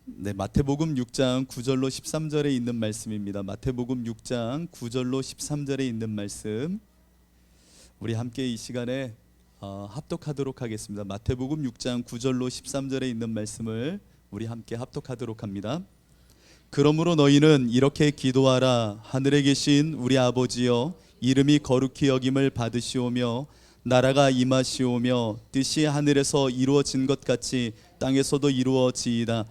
네, 마태복음 6장 9절로 13절에 있는 말씀입니다. 마태복음 6장 9절로 13절에 있는 말씀, 우리 함께 이 시간에 합독하도록 하겠습니다. 마태복음 6장 9절로 13절에 있는 말씀을 우리 함께 합독하도록 합니다. 그러므로 너희는 이렇게 기도하라. 하늘에 계신 우리 아버지여, 이름이 거룩히 여김을 받으시오며 나라가 임하시오며 뜻이 하늘에서 이루어진 것 같이 땅에서도 이루어지이다.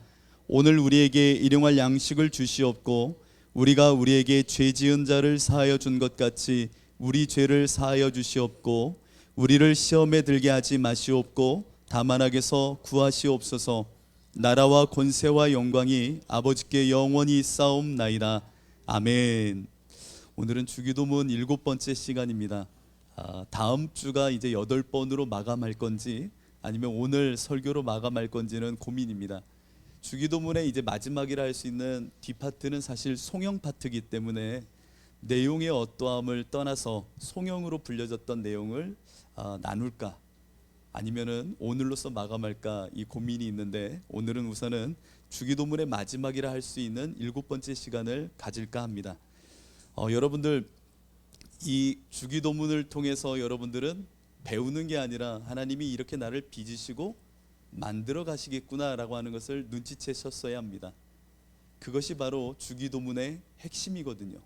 오늘 우리에게 일용할 양식을 주시옵고 우리가 우리에게 죄 지은 자를 사하여 준 것 같이 우리 죄를 사하여 주시옵고 우리를 시험에 들게 하지 마시옵고 다만 악에서 구하시옵소서. 나라와 권세와 영광이 아버지께 영원히 있사옵나이다. 아멘. 오늘은 주기도문 7번째 시간입니다. 다음 주가 이제 8번으로 마감할 건지 아니면 오늘 설교로 마감할 건지는 고민입니다. 주기도문의 이제 마지막이라 할 수 있는 뒷파트는 사실 송영 파트이기 때문에 내용의 어떠함을 떠나서 송영으로 불려졌던 내용을 나눌까 아니면은 오늘로서 마감할까 이 고민이 있는데, 오늘은 우선은 주기도문의 마지막이라 할 수 있는 7번째 시간을 가질까 합니다. 여러분들 이 주기도문을 통해서 여러분들은 배우는 게 아니라 하나님이 이렇게 나를 빚으시고 만들어 가시겠구나라고 하는 것을 눈치채셨어야 합니다. 그것이 바로 주기도문의 핵심이거든요.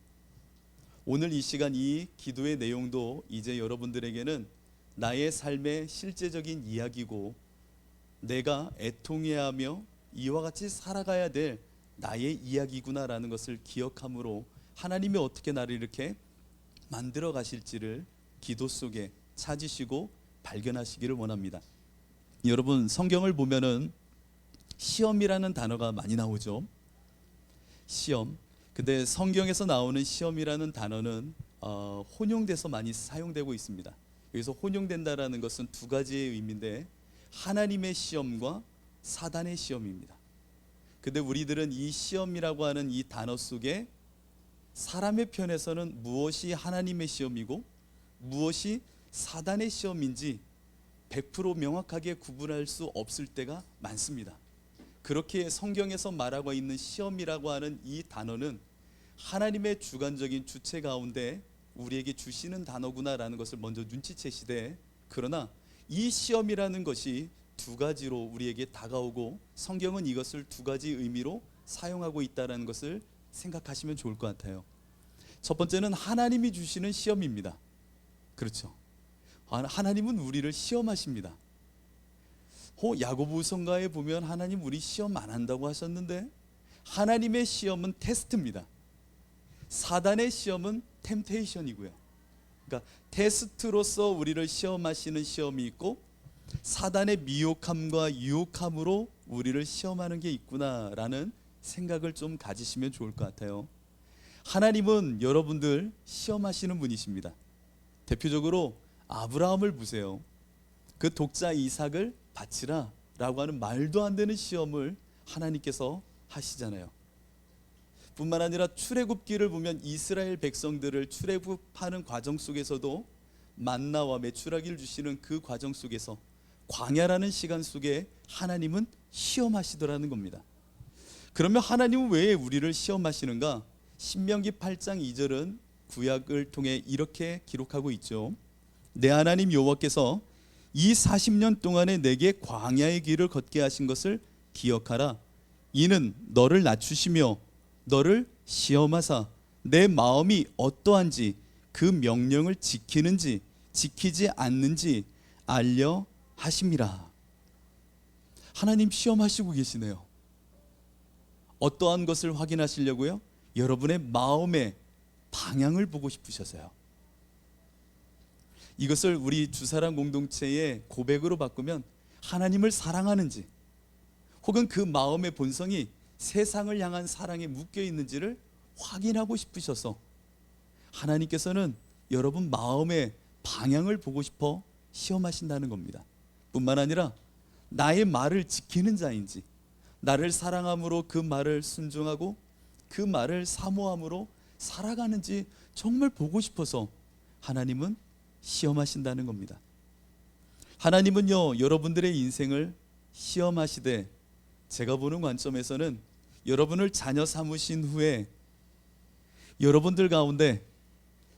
오늘 이 시간 이 기도의 내용도 이제 여러분들에게는 나의 삶의 실제적인 이야기고 내가 애통해야 하며 이와 같이 살아가야 될 나의 이야기구나라는 것을 기억함으로 하나님이 어떻게 나를 이렇게 만들어 가실지를 기도 속에 찾으시고 발견하시기를 원합니다. 여러분, 성경을 보면은 시험이라는 단어가 많이 나오죠. 시험. 근데 성경에서 나오는 시험이라는 단어는 혼용돼서 많이 사용되고 있습니다. 여기서 혼용된다라는 것은 두 가지의 의미인데, 하나님의 시험과 사단의 시험입니다. 근데 우리들은 이 시험이라고 하는 이 단어 속에 사람의 편에서는 무엇이 하나님의 시험이고 무엇이 사단의 시험인지 100% 명확하게 구분할 수 없을 때가 많습니다. 그렇게 성경에서 말하고 있는 시험이라고 하는 이 단어는 하나님의 주관적인 주체 가운데 우리에게 주시는 단어구나라는 것을 먼저 눈치채시되, 그러나 이 시험이라는 것이 두 가지로 우리에게 다가오고 성경은 이것을 두 가지 의미로 사용하고 있다는 것을 생각하시면 좋을 것 같아요. 첫 번째는 하나님이 주시는 시험입니다. 그렇죠. 하나님은 우리를 시험하십니다. 야고보서가에 보면 하나님 우리 시험 안 한다고 하셨는데, 하나님의 시험은 테스트입니다. 사단의 시험은 템테이션이고요. 그러니까 테스트로서 우리를 시험하시는 시험이 있고 사단의 미혹함과 유혹함으로 우리를 시험하는 게 있구나라는 생각을 좀 가지시면 좋을 것 같아요. 하나님은 여러분들 시험하시는 분이십니다. 대표적으로 아브라함을 보세요. 그 독자 이삭을 바치라 라고 하는 말도 안 되는 시험을 하나님께서 하시잖아요. 뿐만 아니라 출애굽기를 보면 이스라엘 백성들을 출애굽하는 과정 속에서도 만나와 메추라기를 주시는 그 과정 속에서 광야라는 시간 속에 하나님은 시험하시더라는 겁니다. 그러면 하나님은 왜 우리를 시험하시는가? 신명기 8장 2절은 구약을 통해 이렇게 기록하고 있죠. 내 하나님 여호와께서 이 40년 동안에 내게 광야의 길을 걷게 하신 것을 기억하라. 이는 너를 낮추시며 너를 시험하사 내 마음이 어떠한지 그 명령을 지키는지 지키지 않는지 알려 하심이라. 하나님 시험하시고 계시네요. 어떠한 것을 확인하시려고요? 여러분의 마음의 방향을 보고 싶으셔서요. 이것을 우리 주사랑 공동체의 고백으로 바꾸면 하나님을 사랑하는지 혹은 그 마음의 본성이 세상을 향한 사랑에 묶여 있는지를 확인하고 싶으셔서 하나님께서는 여러분 마음의 방향을 보고 싶어 시험하신다는 겁니다. 뿐만 아니라 나의 말을 지키는 자인지, 나를 사랑함으로 그 말을 순종하고 그 말을 사모함으로 살아가는지 정말 보고 싶어서 하나님은 시험하신다는 겁니다. 하나님은요, 여러분들의 인생을 시험하시되 제가 보는 관점에서는 여러분을 자녀 삼으신 후에 여러분들 가운데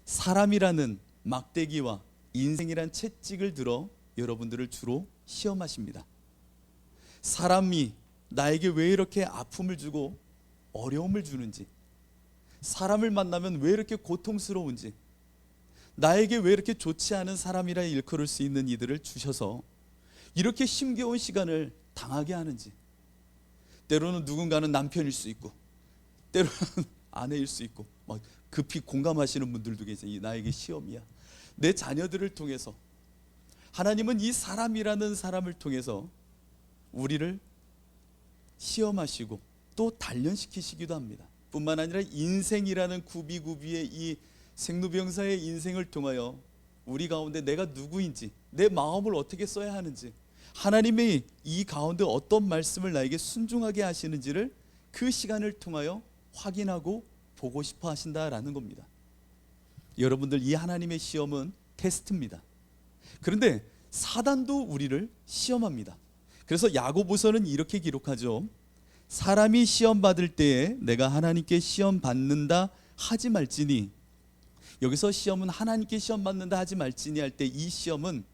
사람이라는 막대기와 인생이란 채찍을 들어 여러분들을 주로 시험하십니다. 사람이 나에게 왜 이렇게 아픔을 주고 어려움을 주는지, 사람을 만나면 왜 이렇게 고통스러운지, 나에게 왜 이렇게 좋지 않은 사람이라 일컬을 수 있는 이들을 주셔서 이렇게 힘겨운 시간을 당하게 하는지, 때로는 누군가는 남편일 수 있고 때로는 아내일 수 있고 막 급히 공감하시는 분들도 계세요. 이 나에게 시험이야. 내 자녀들을 통해서 하나님은 이 사람이라는 사람을 통해서 우리를 시험하시고 또 단련시키시기도 합니다. 뿐만 아니라 인생이라는 구비구비의 이 생로병사의 인생을 통하여 우리 가운데 내가 누구인지, 내 마음을 어떻게 써야 하는지, 하나님이 이 가운데 어떤 말씀을 나에게 순종하게 하시는지를 그 시간을 통하여 확인하고 보고 싶어 하신다라는 겁니다. 여러분들, 이 하나님의 시험은 테스트입니다. 그런데 사단도 우리를 시험합니다. 그래서 야고보서는 이렇게 기록하죠. 사람이 시험 받을 때에 내가 하나님께 시험 받는다 하지 말지니, 여기서 시험은 하나님께 시험 받는다 하지 말지니 할 때 이 시험은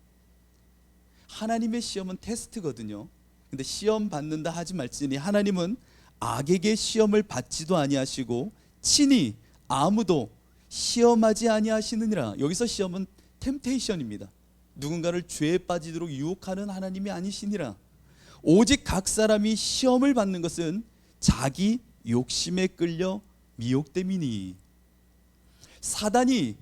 하나님의 시험은 테스트거든요. 근데 시험 받는다 하지 말지니, 하나님은 악에게 시험을 받지도 아니하시고 친히 아무도 시험하지 아니하시느니라. 여기서 시험은 템테이션입니다. 누군가를 죄에 빠지도록 유혹하는 하나님이 아니시니라. 오직 각 사람이 시험을 받는 것은 자기 욕심에 끌려 미혹됨이니. 사단이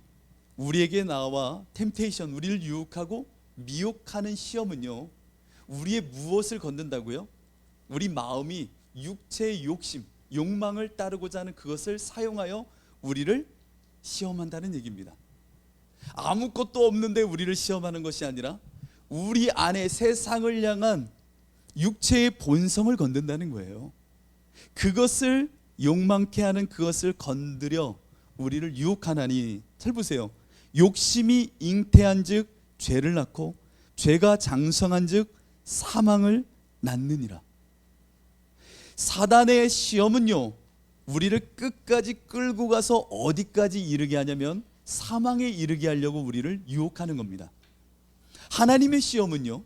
우리에게 나와 템테이션, 우리를 유혹하고 미혹하는 시험은요, 우리의 무엇을 건든다고요? 우리 마음이 육체의 욕심, 욕망을 따르고자 하는 그것을 사용하여 우리를 시험한다는 얘기입니다. 아무것도 없는데 우리를 시험하는 것이 아니라 우리 안에 세상을 향한 육체의 본성을 건든다는 거예요. 그것을 욕망케 하는 그것을 건드려 우리를 유혹하나니. 잘 보세요. 욕심이 잉태한 즉 죄를 낳고 죄가 장성한 즉 사망을 낳느니라. 사단의 시험은요, 우리를 끝까지 끌고 가서 어디까지 이르게 하냐면 사망에 이르게 하려고 우리를 유혹하는 겁니다. 하나님의 시험은요,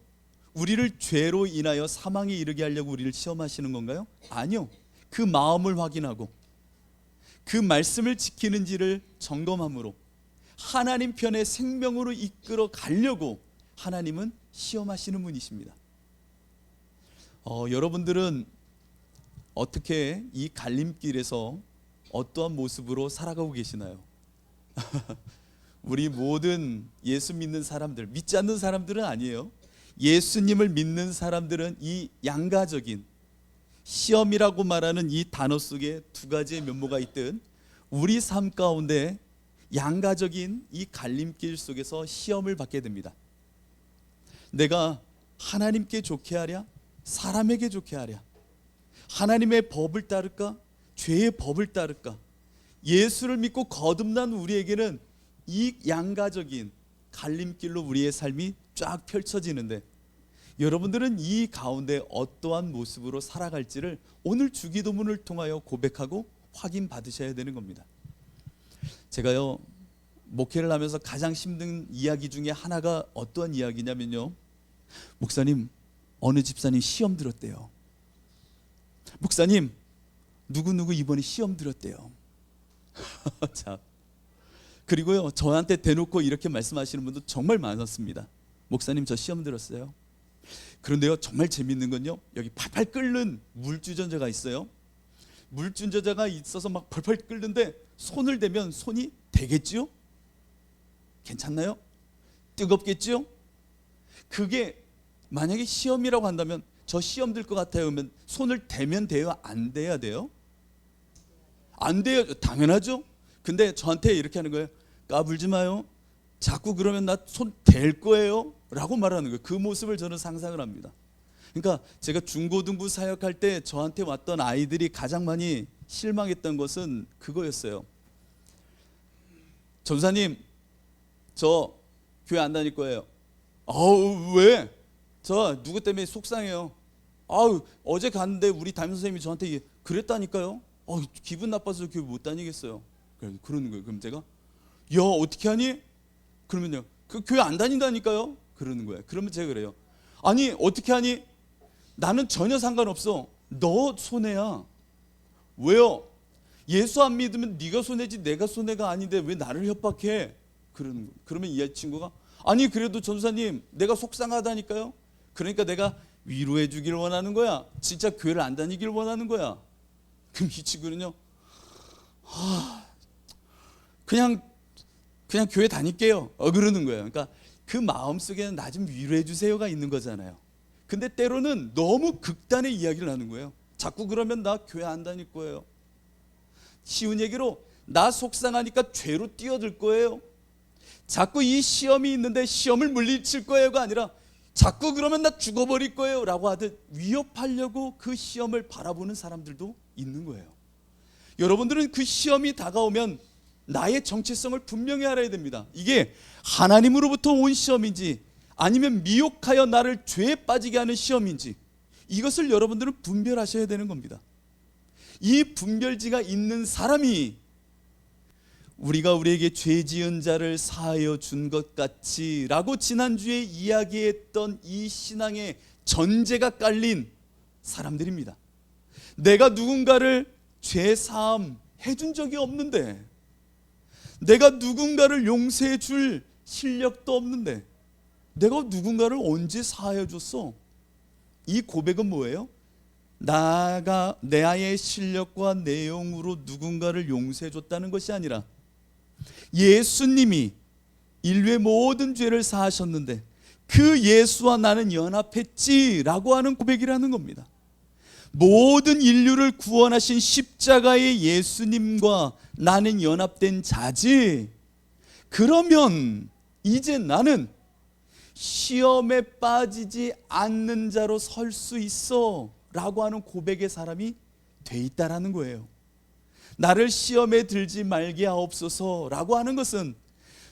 우리를 죄로 인하여 사망에 이르게 하려고 우리를 시험하시는 건가요? 아니요. 그 마음을 확인하고 그 말씀을 지키는지를 점검함으로 하나님 편의 생명으로 이끌어 가려고 하나님은 시험하시는 분이십니다. 여러분들은 어떻게 이 갈림길에서 어떠한 모습으로 살아가고 계시나요? 우리 모든 예수 믿는 사람들, 믿지 않는 사람들은 아니에요. 예수님을 믿는 사람들은 이 양가적인 시험이라고 말하는 이 단어 속에 두 가지의 면모가 있듯 우리 삶 가운데 양가적인 이 갈림길 속에서 시험을 받게 됩니다. 내가 하나님께 좋게 하랴, 사람에게 좋게 하랴, 하나님의 법을 따를까, 죄의 법을 따를까. 예수를 믿고 거듭난 우리에게는 이 양가적인 갈림길로 우리의 삶이 쫙 펼쳐지는데, 여러분들은 이 가운데 어떠한 모습으로 살아갈지를 오늘 주기도문을 통하여 고백하고 확인 받으셔야 되는 겁니다. 제가요, 목회를 하면서 가장 힘든 이야기 중에 하나가 어떠한 이야기냐면요, 목사님, 어느 집사님 시험 들었대요. 목사님, 누구누구 이번에 시험 들었대요. 자, 그리고요, 저한테 대놓고 이렇게 말씀하시는 분도 정말 많았습니다. 목사님, 저 시험 들었어요. 그런데요, 정말 재밌는 건요, 여기 팔팔 끓는 물주전자가 있어요. 물주전자가 있어서 막 팔팔 끓는데 손을 대면 손이 되겠지요? 괜찮나요? 뜨겁겠지요? 그게 만약에 시험이라고 한다면, 저 시험 들 것 같아요 그러면 손을 대면 돼요? 안 돼야 돼요? 안 돼요. 당연하죠. 근데 저한테 이렇게 하는 거예요. 까불지 마요. 자꾸 그러면 나 손 댈 거예요 라고 말하는 거예요. 그 모습을 저는 상상을 합니다. 그러니까 제가 중고등부 사역할 때 저한테 왔던 아이들이 가장 많이 실망했던 것은 그거였어요. 전사님, 저 교회 안 다닐 거예요. 왜? 저 누구 때문에 속상해요. 아우 어제 갔는데 우리 담임 선생님이 저한테 그랬다니까요. 기분 나빠서 교회 못 다니겠어요. 그러는 거예요. 그럼 제가 야 어떻게 하니? 그러면요 그 교회 안 다닌다니까요. 그러는 거예요. 그러면 제가 그래요. 아니 어떻게 하니? 나는 전혀 상관없어. 너 손해야. 왜요? 예수 안 믿으면 네가 손해지 내가 손해가 아닌데 왜 나를 협박해? 그러는 거예요. 그러면 이 친구가 아니 그래도 전도사님 내가 속상하다니까요. 그러니까 내가 위로해 주길 원하는 거야. 진짜 교회를 안 다니길 원하는 거야. 그럼 이 친구는요 그냥 교회 다닐게요. 그러는 거예요. 그러니까 그 마음속에는 나 좀 위로해 주세요가 있는 거잖아요. 근데 때로는 너무 극단의 이야기를 하는 거예요. 자꾸 그러면 나 교회 안 다닐 거예요. 쉬운 얘기로 나 속상하니까 죄로 뛰어들 거예요. 자꾸 이 시험이 있는데 시험을 물리칠 거예요가 아니라 자꾸 그러면 나 죽어버릴 거예요 라고 하듯 위협하려고 그 시험을 바라보는 사람들도 있는 거예요. 여러분들은 그 시험이 다가오면 나의 정체성을 분명히 알아야 됩니다. 이게 하나님으로부터 온 시험인지 아니면 미혹하여 나를 죄에 빠지게 하는 시험인지 이것을 여러분들은 분별하셔야 되는 겁니다. 이 분별지가 있는 사람이 우리가 우리에게 죄 지은 자를 사하여 준 것 같이 라고 지난주에 이야기했던 이 신앙의 전제가 깔린 사람들입니다. 내가 누군가를 죄 사함 해준 적이 없는데, 내가 누군가를 용서해 줄 실력도 없는데 내가 누군가를 언제 사하여 줬어? 이 고백은 뭐예요? 나가 나의 실력과 내용으로 누군가를 용서해 줬다는 것이 아니라 예수님이 인류의 모든 죄를 사하셨는데 그 예수와 나는 연합했지라고 하는 고백이라는 겁니다. 모든 인류를 구원하신 십자가의 예수님과 나는 연합된 자지. 그러면 이제 나는 시험에 빠지지 않는 자로 설 수 있어 라고 하는 고백의 사람이 돼 있다라는 거예요. 나를 시험에 들지 말게 하옵소서 라고 하는 것은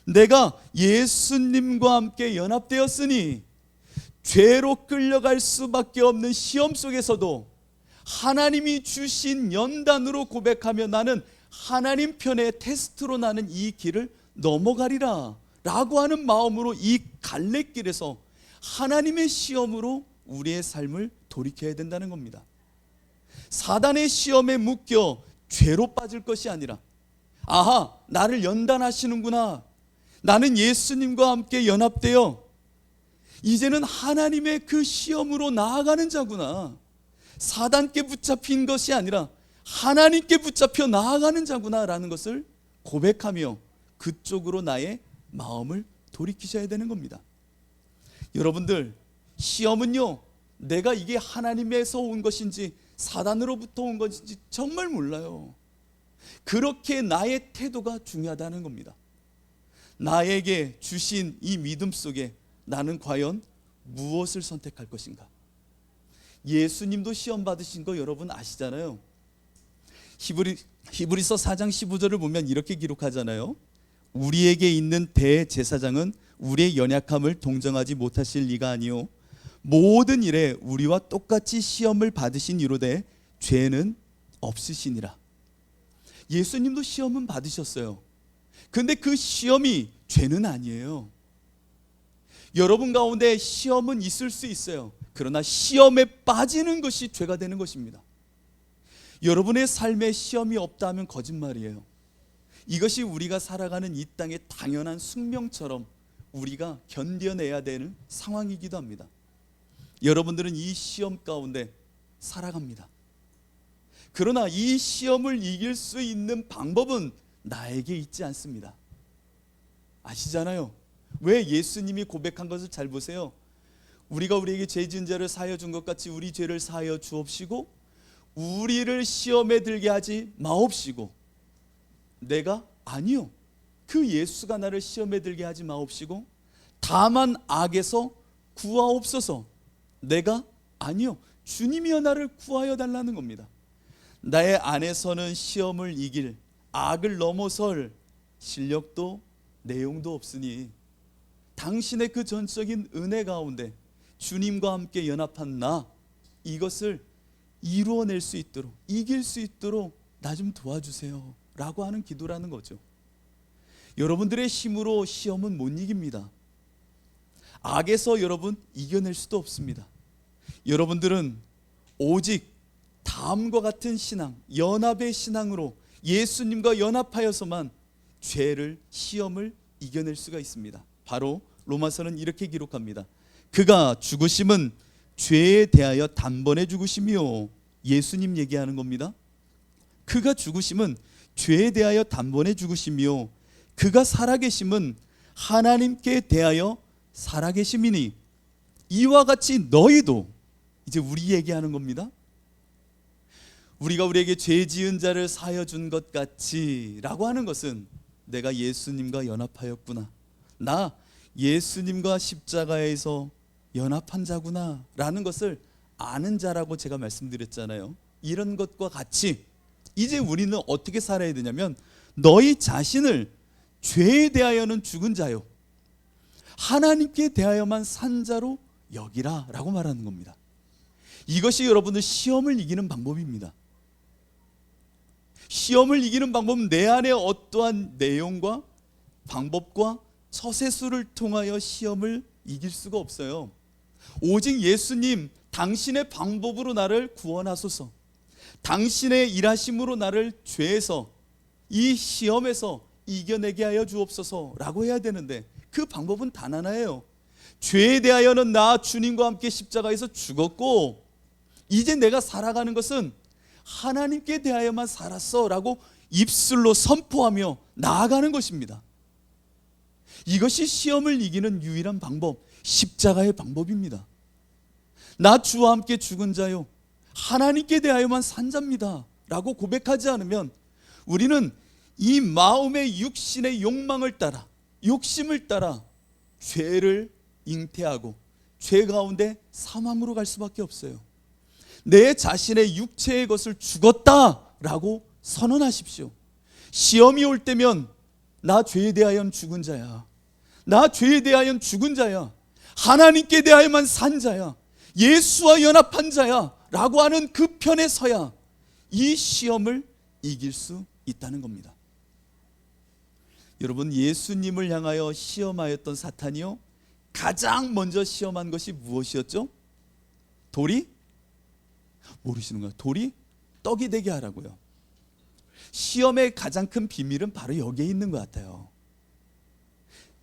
내가 예수님과 함께 연합되었으니 죄로 끌려갈 수밖에 없는 시험 속에서도 하나님이 주신 연단으로 고백하며 나는 하나님 편의 테스트로 나는 이 길을 넘어가리라 라고 하는 마음으로 이 갈래길에서 하나님의 시험으로 우리의 삶을 돌이켜야 된다는 겁니다. 사단의 시험에 묶여 죄로 빠질 것이 아니라 아하 나를 연단하시는구나, 나는 예수님과 함께 연합되어 이제는 하나님의 그 시험으로 나아가는 자구나, 사단께 붙잡힌 것이 아니라 하나님께 붙잡혀 나아가는 자구나 라는 것을 고백하며 그쪽으로 나의 마음을 돌이키셔야 되는 겁니다. 여러분들, 시험은요 내가 이게 하나님에서 온 것인지 사단으로부터 온 것인지 정말 몰라요. 그렇게 나의 태도가 중요하다는 겁니다. 나에게 주신 이 믿음 속에 나는 과연 무엇을 선택할 것인가? 예수님도 시험 받으신 거 여러분 아시잖아요. 히브리서 4장 15절을 보면 이렇게 기록하잖아요. 우리에게 있는 대제사장은 우리의 연약함을 동정하지 못하실 리가 아니요 모든 일에 우리와 똑같이 시험을 받으신 이로되 죄는 없으시니라. 예수님도 시험은 받으셨어요. 근데 그 시험이 죄는 아니에요. 여러분 가운데 시험은 있을 수 있어요. 그러나 시험에 빠지는 것이 죄가 되는 것입니다. 여러분의 삶에 시험이 없다면 거짓말이에요. 이것이 우리가 살아가는 이 땅의 당연한 숙명처럼 우리가 견뎌내야 되는 상황이기도 합니다. 여러분들은 이 시험 가운데 살아갑니다. 그러나 이 시험을 이길 수 있는 방법은 나에게 있지 않습니다. 아시잖아요. 왜 예수님이 고백한 것을 잘 보세요. 우리가 우리에게 죄 지은 자를 사하여 준 것 같이 우리 죄를 사하여 주옵시고 우리를 시험에 들게 하지 마옵시고. 내가 아니요 그 예수가 나를 시험에 들게 하지 마옵시고 다만 악에서 구하옵소서. 내가 아니요 주님이여 나를 구하여 달라는 겁니다. 나의 안에서는 시험을 이길 악을 넘어설 실력도 내용도 없으니 당신의 그 전적인 은혜 가운데 주님과 함께 연합한 나, 이것을 이루어낼 수 있도록, 이길 수 있도록 나 좀 도와주세요 라고 하는 기도라는 거죠. 여러분들의 힘으로 시험은 못 이깁니다. 악에서 여러분 이겨낼 수도 없습니다. 여러분들은 오직 다음과 같은 신앙, 연합의 신앙으로 예수님과 연합하여서만 죄를, 시험을 이겨낼 수가 있습니다. 바로 로마서는 이렇게 기록합니다. 그가 죽으심은 죄에 대하여 단번에 죽으심이요. 예수님 얘기하는 겁니다. 그가 죽으심은 죄에 대하여 단번에 죽으심이요. 그가 살아계심은 하나님께 대하여 살아계심이니 이와 같이 너희도, 이제 우리 얘기하는 겁니다. 우리가 우리에게 죄 지은 자를 사하여 준 것 같이 라고 하는 것은 내가 예수님과 연합하였구나, 나 예수님과 십자가에서 연합한 자구나 라는 것을 아는 자라고 제가 말씀드렸잖아요. 이런 것과 같이 이제 우리는 어떻게 살아야 되냐면, 너희 자신을 죄에 대하여는 죽은 자요, 하나님께 대하여만 산 자로 여기라 라고 말하는 겁니다. 이것이 여러분들 시험을 이기는 방법입니다. 시험을 이기는 방법은 내 안에 어떠한 내용과 방법과 처세술을 통하여 시험을 이길 수가 없어요. 오직 예수님, 당신의 방법으로 나를 구원하소서, 당신의 일하심으로 나를 죄에서, 이 시험에서 이겨내게 하여 주옵소서 라고 해야 되는데, 그 방법은 단 하나예요. 죄에 대하여는 나 주님과 함께 십자가에서 죽었고 이제 내가 살아가는 것은 하나님께 대하여만 살았어 라고 입술로 선포하며 나아가는 것입니다. 이것이 시험을 이기는 유일한 방법, 십자가의 방법입니다. 나 주와 함께 죽은 자요, 하나님께 대하여만 산 자입니다 라고 고백하지 않으면 우리는 이 마음의 육신의 욕망을 따라, 욕심을 따라 죄를 잉태하고 죄 가운데 사망으로 갈 수밖에 없어요. 내 자신의 육체의 것을 죽었다라고 선언하십시오. 시험이 올 때면 나 죄에 대하여는 죽은 자야, 나 죄에 대하여는 죽은 자야, 하나님께 대하여만 산 자야, 예수와 연합한 자야 라고 하는 그 편에 서야 이 시험을 이길 수 있다는 겁니다. 여러분, 예수님을 향하여 시험하였던 사탄이요, 가장 먼저 시험한 것이 무엇이었죠? 돌이? 모르시는 거예요. 돌이 떡이 되게 하라고요. 시험의 가장 큰 비밀은 바로 여기에 있는 것 같아요.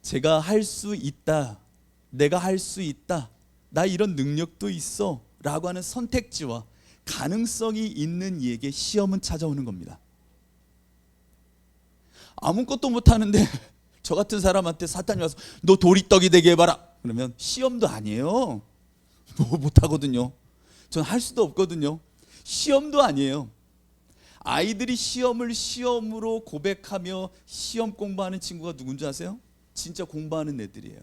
제가 할 수 있다, 내가 할 수 있다, 나 이런 능력도 있어 라고 하는 선택지와 가능성이 있는 이에게 시험은 찾아오는 겁니다. 아무것도 못하는데 저 같은 사람한테 사탄이 와서 너 돌이 떡이 되게 해봐라 그러면 시험도 아니에요. 뭐 못하거든요. 전 할 수도 없거든요. 시험도 아니에요. 아이들이 시험을 시험으로 고백하며 시험 공부하는 친구가 누군지 아세요? 진짜 공부하는 애들이에요.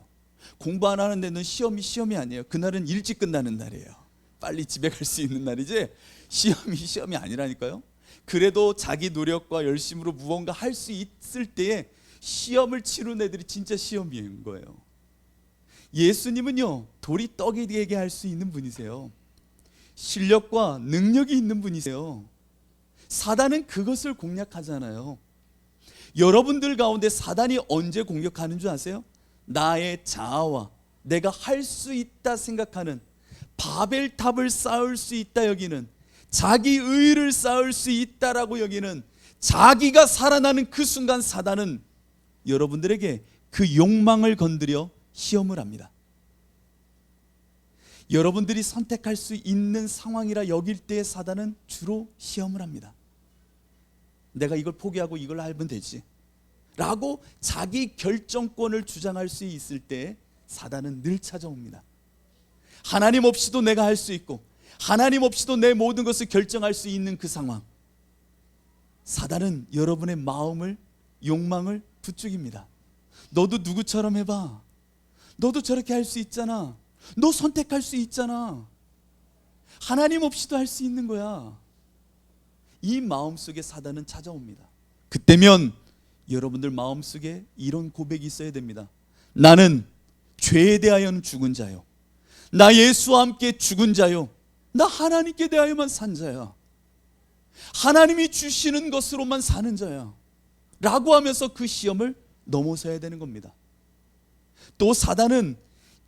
공부 안 하는 애는 시험이 아니에요. 그날은 일찍 끝나는 날이에요. 빨리 집에 갈 수 있는 날이지 시험이 아니라니까요. 그래도 자기 노력과 열심으로 무언가 할 수 있을 때에 시험을 치른 애들이 진짜 시험인 거예요. 예수님은요, 돌이 떡이 되게 할 수 있는 분이세요. 실력과 능력이 있는 분이세요. 사단은 그것을 공략하잖아요. 여러분들 가운데 사단이 언제 공격하는 줄 아세요? 나의 자아와 내가 할 수 있다 생각하는, 바벨탑을 쌓을 수 있다 여기는, 자기 의를 쌓을 수 있다라고 여기는, 자기가 살아나는 그 순간 사단은 여러분들에게 그 욕망을 건드려 시험을 합니다. 여러분들이 선택할 수 있는 상황이라 여길 때 사단은 주로 시험을 합니다. 내가 이걸 포기하고 이걸 알면 되지 라고 자기 결정권을 주장할 수 있을 때 사단은 늘 찾아옵니다. 하나님 없이도 내가 할 수 있고 하나님 없이도 내 모든 것을 결정할 수 있는 그 상황, 사단은 여러분의 마음을, 욕망을 부추깁니다. 너도 누구처럼 해봐, 너도 저렇게 할 수 있잖아, 너 선택할 수 있잖아, 하나님 없이도 할 수 있는 거야. 이 마음속에 사단은 찾아옵니다. 그때면 여러분들 마음속에 이런 고백이 있어야 됩니다. 나는 죄에 대하여는 죽은 자요, 나 예수와 함께 죽은 자요, 나 하나님께 대하여만 산 자야. 하나님이 주시는 것으로만 사는 자야. 라고 하면서 그 시험을 넘어서야 되는 겁니다. 또 사단은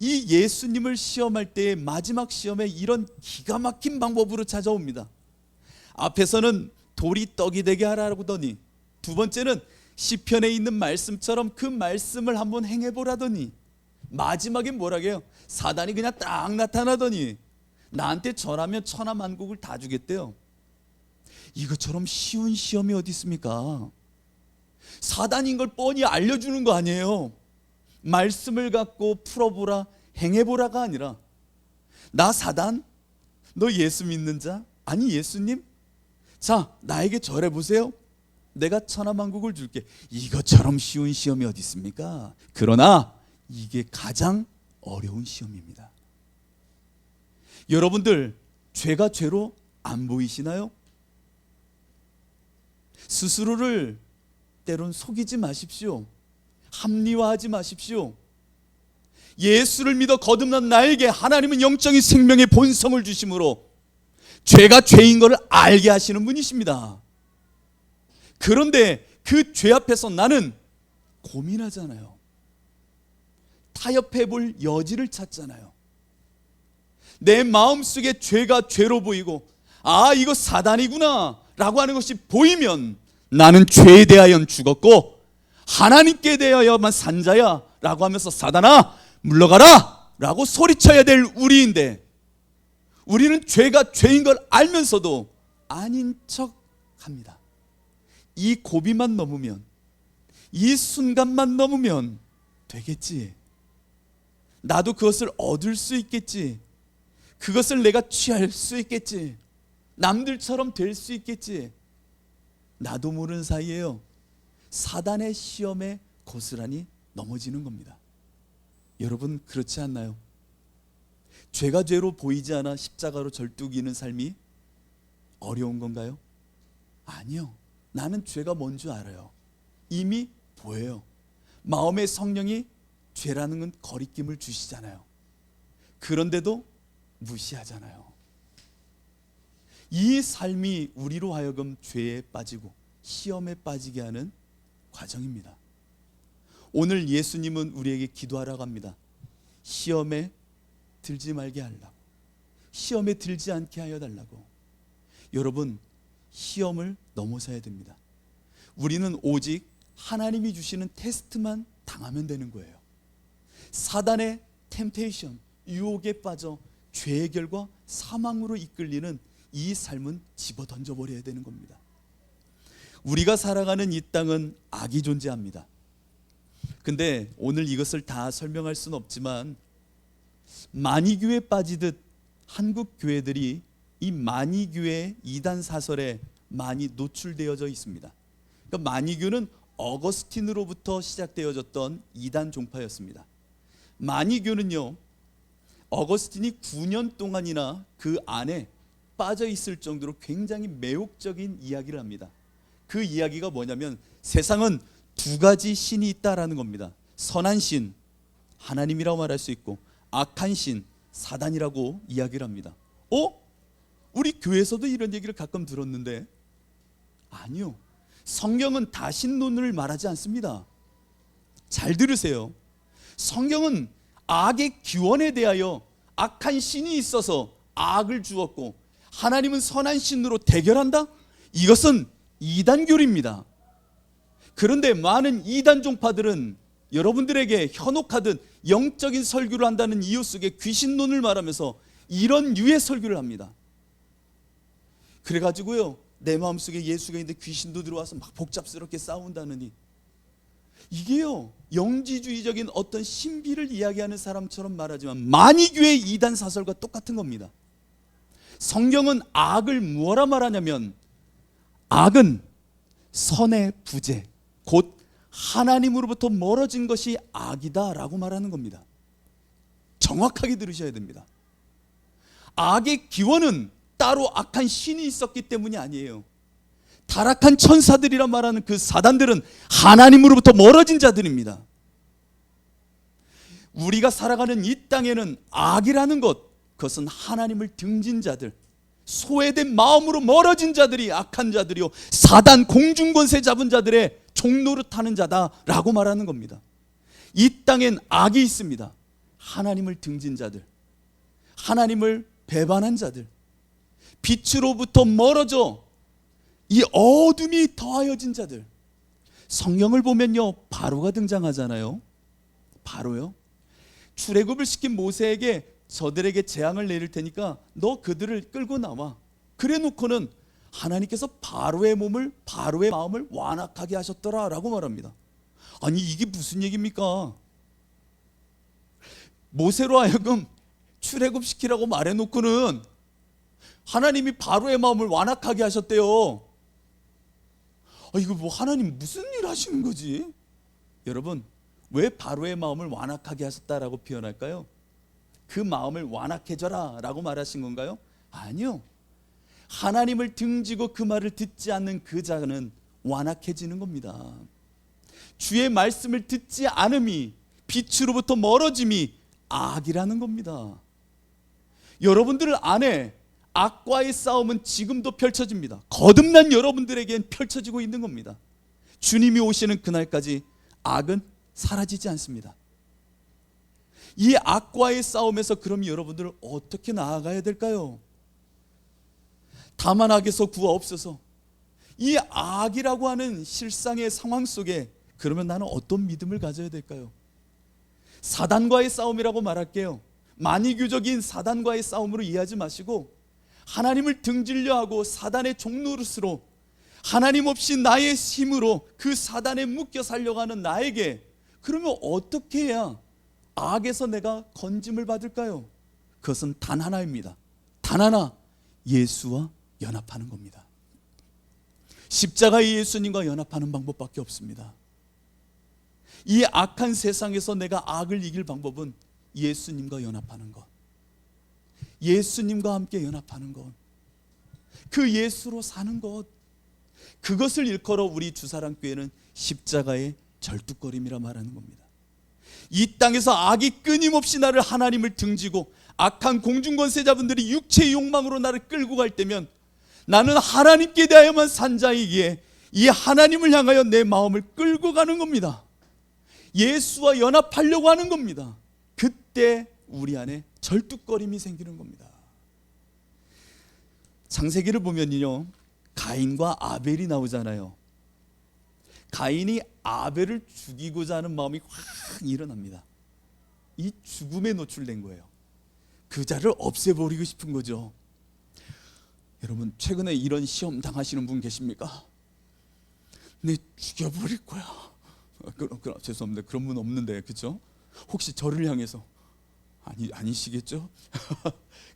이 예수님을 시험할 때의 마지막 시험에 이런 기가 막힌 방법으로 찾아옵니다. 앞에서는 돌이 떡이 되게 하라더니, 두 번째는 시편에 있는 말씀처럼 그 말씀을 한번 행해보라더니, 마지막에 뭐라게요? 사단이 그냥 딱 나타나더니 나한테 절하면 천하만국을 다 주겠대요. 이것처럼 쉬운 시험이 어디 있습니까? 사단인 걸 뻔히 알려주는 거 아니에요. 말씀을 갖고 풀어보라, 행해보라가 아니라, 나 사단? 너 예수 믿는 자? 아니 예수님? 자, 나에게 절해보세요. 내가 천하만국을 줄게. 이것처럼 쉬운 시험이 어디 있습니까? 그러나 이게 가장 어려운 시험입니다. 여러분들, 죄가 죄로 안 보이시나요? 스스로를 때론 속이지 마십시오. 합리화하지 마십시오. 예수를 믿어 거듭난 나에게 하나님은 영적인 생명의 본성을 주심으로 죄가 죄인 것을 알게 하시는 분이십니다. 그런데 그 죄 앞에서 나는 고민하잖아요. 타협해 볼 여지를 찾잖아요. 내 마음속에 죄가 죄로 보이고, 아, 이거 사단이구나 라고 하는 것이 보이면 나는 죄에 대하여 죽었고 하나님께 대하여만 산 자야 라고 하면서 사단아 물러가라 라고 소리쳐야 될 우리인데, 우리는 죄가 죄인 걸 알면서도 아닌 척 합니다. 이 고비만 넘으면, 이 순간만 넘으면 되겠지. 나도 그것을 얻을 수 있겠지. 그것을 내가 취할 수 있겠지. 남들처럼 될 수 있겠지. 나도 모르는 사이에요, 사단의 시험에 고스란히 넘어지는 겁니다. 여러분, 그렇지 않나요? 죄가 죄로 보이지 않아 십자가로 절뚝이는 삶이 어려운 건가요? 아니요. 나는 죄가 뭔 줄 알아요. 이미 보여요. 마음의 성령이 죄라는 건 거리낌을 주시잖아요. 그런데도 무시하잖아요. 이 삶이 우리로 하여금 죄에 빠지고 시험에 빠지게 하는 과정입니다. 오늘 예수님은 우리에게 기도하라고 합니다. 시험에 들지 말게 하려고, 시험에 들지 않게 하여 달라고. 여러분, 시험을 넘어서야 됩니다. 우리는 오직 하나님이 주시는 테스트만 당하면 되는 거예요. 사단의 템테이션, 유혹에 빠져 죄의 결과 사망으로 이끌리는 이 삶은 집어 던져버려야 되는 겁니다. 우리가 살아가는 이 땅은 악이 존재합니다. 근데 오늘 이것을 다 설명할 수는 없지만, 만이교에 빠지듯 한국 교회들이 이 만이교의 이단 사설에 많이 노출되어져 있습니다. 그러니까 만이교는 어거스틴으로부터 시작되어졌던 이단 종파였습니다. 만이교는요, 어거스틴이 9년 동안이나 그 안에 빠져 있을 정도로 굉장히 매혹적인 이야기를 합니다. 그 이야기가 뭐냐면, 세상은 두 가지 신이 있다라는 겁니다. 선한 신, 하나님이라고 말할 수 있고, 악한 신, 사단이라고 이야기를 합니다. 우리 교회에서도 이런 얘기를 가끔 들었는데, 아니요. 성경은 다신론을 말하지 않습니다. 잘 들으세요. 성경은 악의 기원에 대하여 악한 신이 있어서 악을 주었고, 하나님은 선한 신으로 대결한다? 이것은 이단교리입니다. 그런데 많은 이단 종파들은 여러분들에게 현혹하듯 영적인 설교를 한다는 이유 속에 귀신론을 말하면서 이런 유의 설교를 합니다. 그래가지고요, 내 마음속에 예수가 있는데 귀신도 들어와서 막 복잡스럽게 싸운다느니, 이게요, 영지주의적인 어떤 신비를 이야기하는 사람처럼 말하지만 만이교의 이단 사설과 똑같은 겁니다. 성경은 악을 무엇라 말하냐면, 악은 선의 부재, 곧 하나님으로부터 멀어진 것이 악이다 라고 말하는 겁니다. 정확하게 들으셔야 됩니다. 악의 기원은 따로 악한 신이 있었기 때문이 아니에요. 타락한 천사들이라 말하는 그 사단들은 하나님으로부터 멀어진 자들입니다. 우리가 살아가는 이 땅에는 악이라는 것, 그것은 하나님을 등진 자들, 소외된 마음으로 멀어진 자들이, 악한 자들이요, 사단 공중권세 잡은 자들의 종노릇하는 자다라고 말하는 겁니다. 이 땅엔 악이 있습니다. 하나님을 등진 자들, 하나님을 배반한 자들, 빛으로부터 멀어져 이 어둠이 더하여진 자들. 성경을 보면요, 바로가 등장하잖아요. 바로요. 출애굽을 시킨 모세에게 저들에게 재앙을 내릴 테니까 너 그들을 끌고 나와. 그래 놓고는 하나님께서 바로의 마음을 완악하게 하셨더라 라고 말합니다. 아니, 이게 무슨 얘기입니까? 모세로 하여금 출애굽시키라고 말해놓고는 하나님이 바로의 마음을 완악하게 하셨대요. 이거 뭐 하나님 무슨 일 하시는 거지? 여러분, 왜 바로의 마음을 완악하게 하셨다라고 표현할까요? 그 마음을 완악해져라 라고 말하신 건가요? 아니요. 하나님을 등지고 그 말을 듣지 않는 그 자는 완악해지는 겁니다. 주의 말씀을 듣지 않음이, 빛으로부터 멀어짐이 악이라는 겁니다. 여러분들 안에 악과의 싸움은 지금도 펼쳐집니다. 거듭난 여러분들에겐 펼쳐지고 있는 겁니다. 주님이 오시는 그날까지 악은 사라지지 않습니다. 이 악과의 싸움에서 그럼 여러분들 어떻게 나아가야 될까요? 다만 악에서 구하옵소서. 이 악이라고 하는 실상의 상황 속에 그러면 나는 어떤 믿음을 가져야 될까요? 사단과의 싸움이라고 말할게요. 만이교적인 사단과의 싸움으로 이해하지 마시고, 하나님을 등지려 하고 사단의 종노릇으로 하나님 없이 나의 힘으로 그 사단에 묶여 살려가는 나에게, 그러면 어떻게 해야 악에서 내가 건짐을 받을까요? 그것은 단 하나입니다. 단 하나, 예수와 연합하는 겁니다. 십자가의 예수님과 연합하는 방법밖에 없습니다. 이 악한 세상에서 내가 악을 이길 방법은 예수님과 연합하는 것, 예수님과 함께 연합하는 것, 그 예수로 사는 것, 그것을 일컬어 우리 주사랑교회는 십자가의 절뚝거림이라 말하는 겁니다. 이 땅에서 악이 끊임없이 나를, 하나님을 등지고 악한 공중권세자분들이 육체의 욕망으로 나를 끌고 갈 때면 나는 하나님께 대하여만 산 자이기에 이 하나님을 향하여 내 마음을 끌고 가는 겁니다. 예수와 연합하려고 하는 겁니다. 그때 우리 안에 절뚝거림이 생기는 겁니다. 창세기를 보면요, 가인과 아벨이 나오잖아요. 가인이 아벨을 죽이고자 하는 마음이 확 일어납니다. 이 죽음에 노출된 거예요. 그 자를 없애버리고 싶은 거죠. 여러분, 최근에 이런 시험 당하시는 분 계십니까? 내 죽여버릴 거야. 죄송합니다. 그런 분 없는데, 그렇죠? 혹시 저를 향해서 아니시겠죠?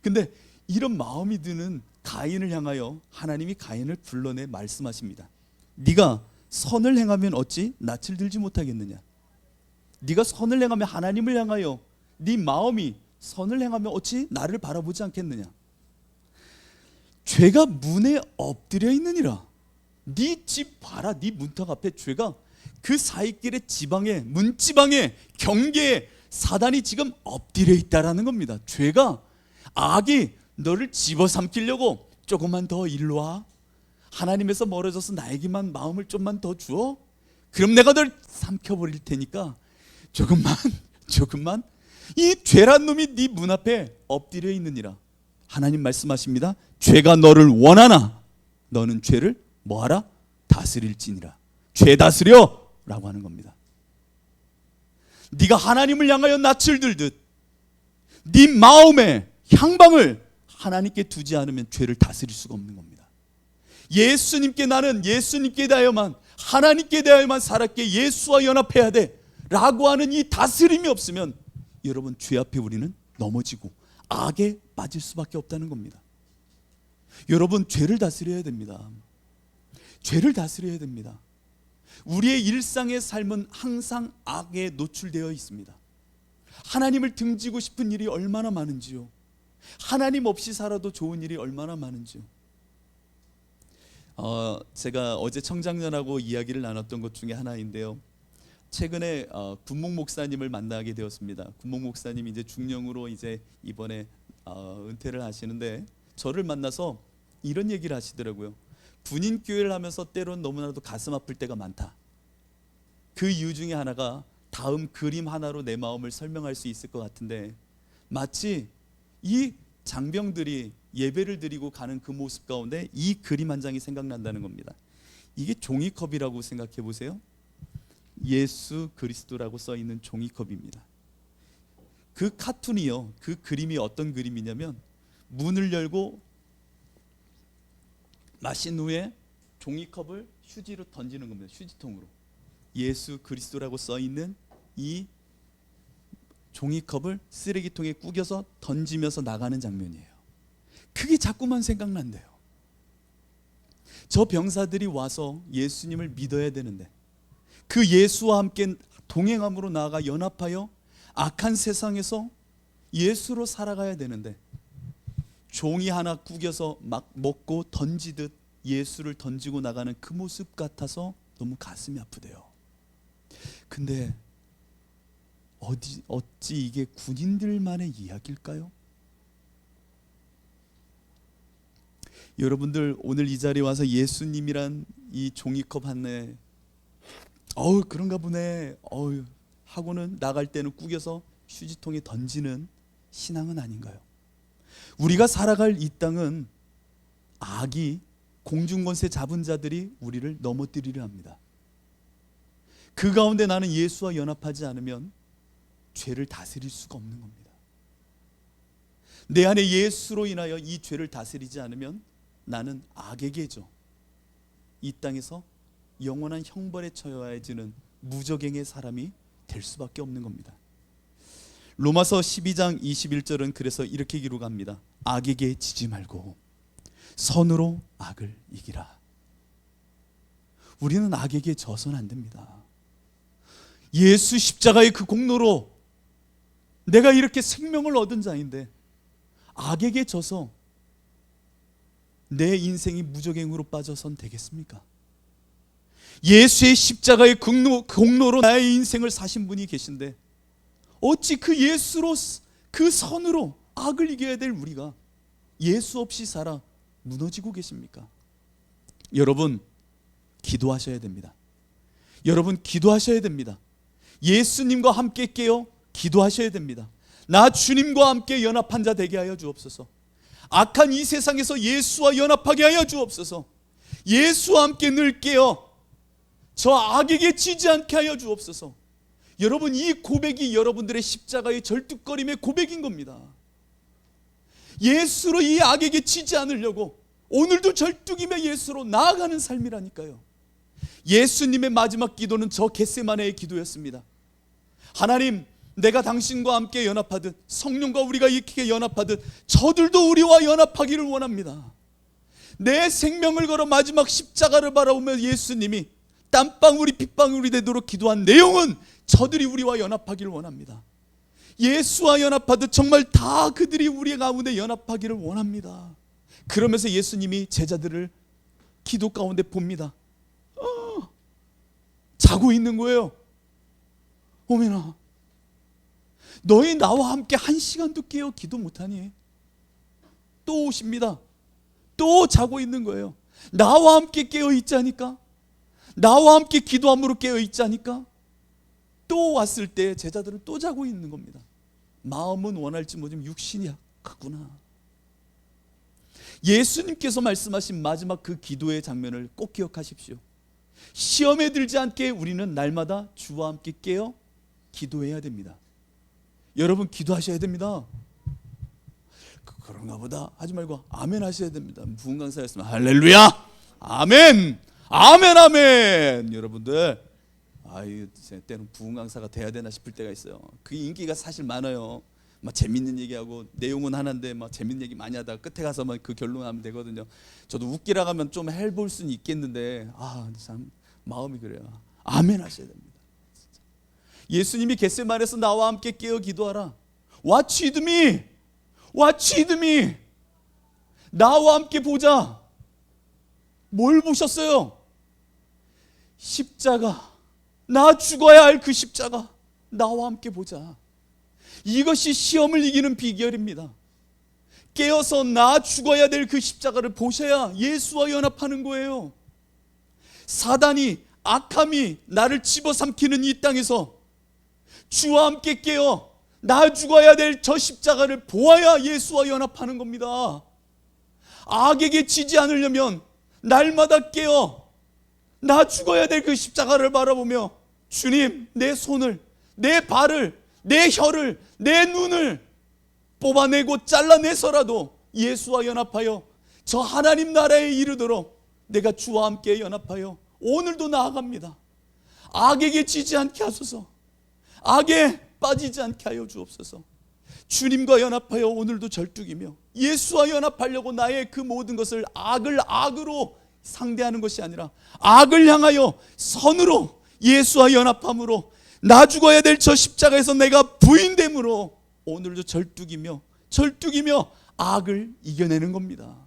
근데 이런 마음이 드는 가인을 향하여 하나님이 가인을 불러내 말씀하십니다. 네가 선을 행하면 어찌 낯을 들지 못하겠느냐? 네가 선을 행하면 하나님을 향하여 네 마음이 선을 행하면 어찌 나를 바라보지 않겠느냐? 죄가 문에 엎드려 있느니라. 네 집 봐라. 네 문턱 앞에 죄가, 그 사이길의 지방에, 문지방에, 경계에 사단이 지금 엎드려 있다라는 겁니다. 죄가, 악이 너를 집어삼키려고 조금만 더 일로 와, 하나님에서 멀어져서 나에게만 마음을 좀만 더 주어, 그럼 내가 널 삼켜버릴 테니까 조금만 이 죄란 놈이 네 문 앞에 엎드려 있느니라. 하나님 말씀하십니다. 죄가 너를 원하나 너는 죄를 뭐하라? 다스릴지니라. 죄 다스려 라고 하는 겁니다. 네가 하나님을 향하여 낯을 들듯 네 마음의 향방을 하나님께 두지 않으면 죄를 다스릴 수가 없는 겁니다. 나는 예수님께 대하여만, 하나님께 대하여만 살았기에 예수와 연합해야 돼 라고 하는 이 다스림이 없으면 여러분, 죄 앞에 우리는 넘어지고 악에 빠질 수밖에 없다는 겁니다. 여러분, 죄를 다스려야 됩니다. 죄를 다스려야 됩니다. 우리의 일상의 삶은 항상 악에 노출되어 있습니다. 하나님을 등지고 싶은 일이 얼마나 많은지요. 하나님 없이 살아도 좋은 일이 얼마나 많은지요. 제가 어제 청장년하고 이야기를 나눴던 것 중에 하나인데요. 최근에 군목 목사님을 만나게 되었습니다. 군목 목사님이 이제 중령으로 이제 이번에 은퇴를 하시는데 저를 만나서 이런 얘기를 하시더라고요. 분인교회를 하면서 때론 너무나도 가슴 아플 때가 많다. 그 이유 중에 하나가 다음 그림 하나로 내 마음을 설명할 수 있을 것 같은데, 마치 이 장병들이 예배를 드리고 가는 그 모습 가운데 이 그림 한 장이 생각난다는 겁니다. 이게 종이컵이라고 생각해 보세요. 예수 그리스도라고 써 있는 종이컵입니다. 그 카툰이요, 그 그림이 어떤 그림이냐면 문을 열고 마신 후에 종이컵을 휴지로 던지는 겁니다. 휴지통으로. 예수 그리스도라고 써 있는 이 종이컵을 쓰레기통에 구겨서 던지면서 나가는 장면이에요. 그게 자꾸만 생각난대요. 저 병사들이 와서 예수님을 믿어야 되는데, 그 예수와 함께 동행함으로 나아가 연합하여 악한 세상에서 예수로 살아가야 되는데, 종이 하나 구겨서 막 먹고 던지듯 예수를 던지고 나가는 그 모습 같아서 너무 가슴이 아프대요. 근데 어찌 이게 군인들만의 이야기일까요? 여러분들 오늘 이 자리에 와서 예수님이란 이 종이컵 하나에 그런가 보네 하고는 나갈 때는 구겨서 휴지통에 던지는 신앙은 아닌가요? 우리가 살아갈 이 땅은 악이 공중권세 잡은 자들이 우리를 넘어뜨리려 합니다. 그 가운데 나는 예수와 연합하지 않으면 죄를 다스릴 수가 없는 겁니다. 내 안에 예수로 인하여 이 죄를 다스리지 않으면 나는 악에게죠, 이 땅에서 영원한 형벌에 처해지는 무적행의 사람이 될 수밖에 없는 겁니다. 로마서 12장 21절은 그래서 이렇게 기록합니다. 악에게 지지 말고 선으로 악을 이기라. 우리는 악에게 져서는 안 됩니다. 예수 십자가의 그 공로로 내가 이렇게 생명을 얻은 자인데 악에게 져서 내 인생이 무적행으로 빠져선 되겠습니까? 예수의 십자가의 공로로 나의 인생을 사신 분이 계신데 어찌 그 예수로, 그 선으로 악을 이겨야 될 우리가 예수 없이 살아 무너지고 계십니까? 여러분 기도하셔야 됩니다. 여러분 기도하셔야 됩니다. 예수님과 함께 깨어 기도하셔야 됩니다. 나 주님과 함께 연합한 자 되게 하여 주옵소서. 악한 이 세상에서 예수와 연합하게 하여 주옵소서. 예수와 함께 늘 깨어 저 악에게 지지 않게 하여 주옵소서. 여러분 이 고백이 여러분들의 십자가의 절뚝거림의 고백인 겁니다. 예수로 이 악에게 지지 않으려고 오늘도 절뚝이며 예수로 나아가는 삶이라니까요. 예수님의 마지막 기도는 저 겟세마네의 기도였습니다. 하나님, 내가 당신과 함께 연합하듯 성령과 우리가 이렇게 연합하듯 저들도 우리와 연합하기를 원합니다. 내 생명을 걸어 마지막 십자가를 바라보며 예수님이 땀방울이 핏방울이 되도록 기도한 내용은 저들이 우리와 연합하기를 원합니다. 예수와 연합하듯 정말 다 그들이 우리 가운데 연합하기를 원합니다. 그러면서 예수님이 제자들을 기도 가운데 봅니다. 자고 있는 거예요. 어머나, 너희 나와 함께 한 시간도 깨어 기도 못하니? 또 오십니다. 또 자고 있는 거예요. 나와 함께 깨어 있자니까, 나와 함께 기도함으로 깨어 있자니까. 또 왔을 때 제자들은 또 자고 있는 겁니다. 마음은 원할지 모르지만 육신이 약하구나. 예수님께서 말씀하신 마지막 그 기도의 장면을 꼭 기억하십시오. 시험에 들지 않게 우리는 날마다 주와 함께 깨어 기도해야 됩니다. 여러분 기도하셔야 됩니다. 그런가 보다 하지 말고 아멘 하셔야 됩니다. 부흥강사였으면 할렐루야 아멘 아멘 아멘. 여러분들 때는 부흥강사가 돼야 되나 싶을 때가 있어요. 그 인기가 사실 많아요. 막 재밌는 얘기하고 내용은 하나인데 막 재밌는 얘기 많이 하다가 끝에 가서만 그 결론하면 되거든요. 저도 웃기라 하면 좀 해볼 수는 있겠는데 참 마음이 그래요. 아멘 하셔야 됩니다. 진짜. 예수님이 겟세마네에서 나와 함께 깨어 기도하라. Watch with me, watch with me. 나와 함께 보자. 뭘 보셨어요? 십자가. 나 죽어야 할 그 십자가. 나와 함께 보자. 이것이 시험을 이기는 비결입니다. 깨어서 나 죽어야 될 그 십자가를 보셔야 예수와 연합하는 거예요. 사단이, 악함이 나를 집어삼키는 이 땅에서 주와 함께 깨어 나 죽어야 될 저 십자가를 보아야 예수와 연합하는 겁니다. 악에게 지지 않으려면 날마다 깨어 나 죽어야 될 그 십자가를 바라보며 주님, 내 손을, 내 발을, 내 혀를, 내 눈을 뽑아내고 잘라내서라도 예수와 연합하여 저 하나님 나라에 이르도록 내가 주와 함께 연합하여 오늘도 나아갑니다. 악에게 지지 않게 하소서. 악에 빠지지 않게 하여 주옵소서. 주님과 연합하여 오늘도 절뚝이며 예수와 연합하려고 나의 그 모든 것을 악을 악으로 상대하는 것이 아니라 악을 향하여 선으로 예수와 연합함으로 나 죽어야 될 저 십자가에서 내가 부인됨으로 오늘도 절뚝이며 악을 이겨내는 겁니다.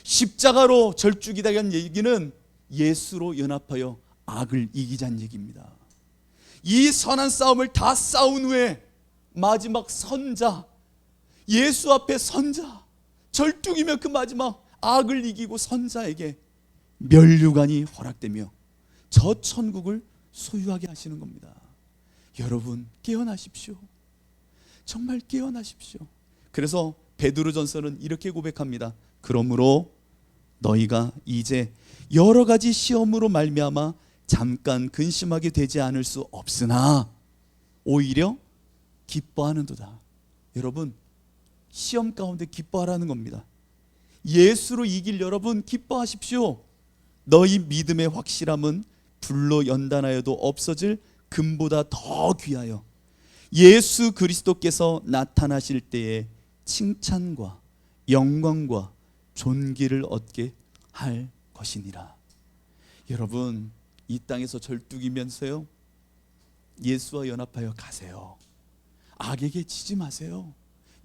십자가로 절뚝이다는 얘기는 예수로 연합하여 악을 이기자는 얘기입니다. 이 선한 싸움을 다 싸운 후에 마지막 선자, 예수 앞에 선자, 절뚝이며 그 마지막 악을 이기고 선자에게 면류관이 허락되며 저 천국을 소유하게 하시는 겁니다. 여러분, 깨어나십시오. 정말 깨어나십시오. 그래서 베드로전서는 이렇게 고백합니다. 그러므로 너희가 이제 여러 가지 시험으로 말미암아 잠깐 근심하게 되지 않을 수 없으나 오히려 기뻐하는도다. 여러분, 시험 가운데 기뻐하라는 겁니다. 예수로 이길 여러분, 기뻐하십시오. 너희 믿음의 확실함은 불로 연단하여도 없어질 금보다 더 귀하여 예수 그리스도께서 나타나실 때에 칭찬과 영광과 존귀를 얻게 할 것이니라. 여러분, 이 땅에서 절뚝이면서요, 예수와 연합하여 가세요. 악에게 지지 마세요.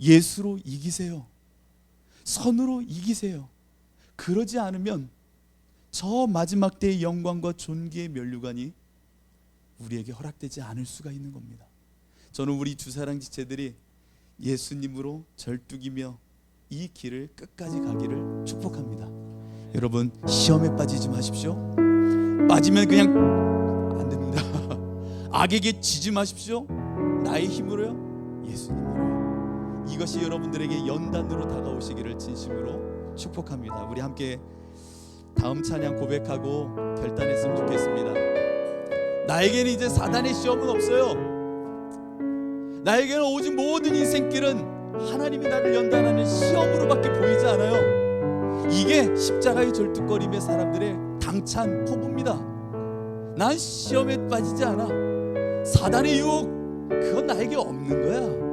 예수로 이기세요. 선으로 이기세요. 그러지 않으면 저 마지막 때의 영광과 존귀의 면류관이 우리에게 허락되지 않을 수가 있는 겁니다. 저는 우리 주사랑 지체들이 예수님으로 절뚝이며 이 길을 끝까지 가기를 축복합니다. 여러분, 시험에 빠지지 마십시오. 빠지면 그냥 안 됩니다. 악에게 지지 마십시오. 나의 힘으로요, 예수님으로요. 이것이 여러분들에게 연단으로 다가오시기를 진심으로 축복합니다. 우리 함께 다음 찬양 고백하고 결단했으면 좋겠습니다. 나에게는 이제 사단의 시험은 없어요. 나에게는 오직 모든 인생길은 하나님이 나를 연단하는 시험으로밖에 보이지 않아요. 이게 십자가의 절뚝거림의 사람들의 당찬 포부입니다. 난 시험에 빠지지 않아. 사단의 유혹, 그건 나에게 없는 거야.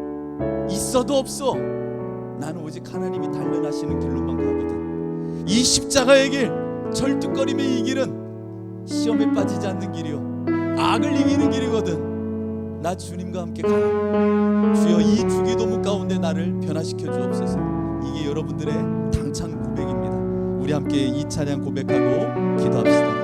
있어도 없어. 나는 오직 하나님이 단련하시는 길로만 가거든. 이 십자가의 길, 절뚝거림의 이 길은 시험에 빠지지 않는 길이요, 악을 이기는 길이거든. 나 주님과 함께 가라. 주여, 이 주기도문 가운데 나를 변화시켜 주옵소서. 이게 여러분들의 당찬 고백입니다. 우리 함께 이 찬양 고백하고 기도합시다.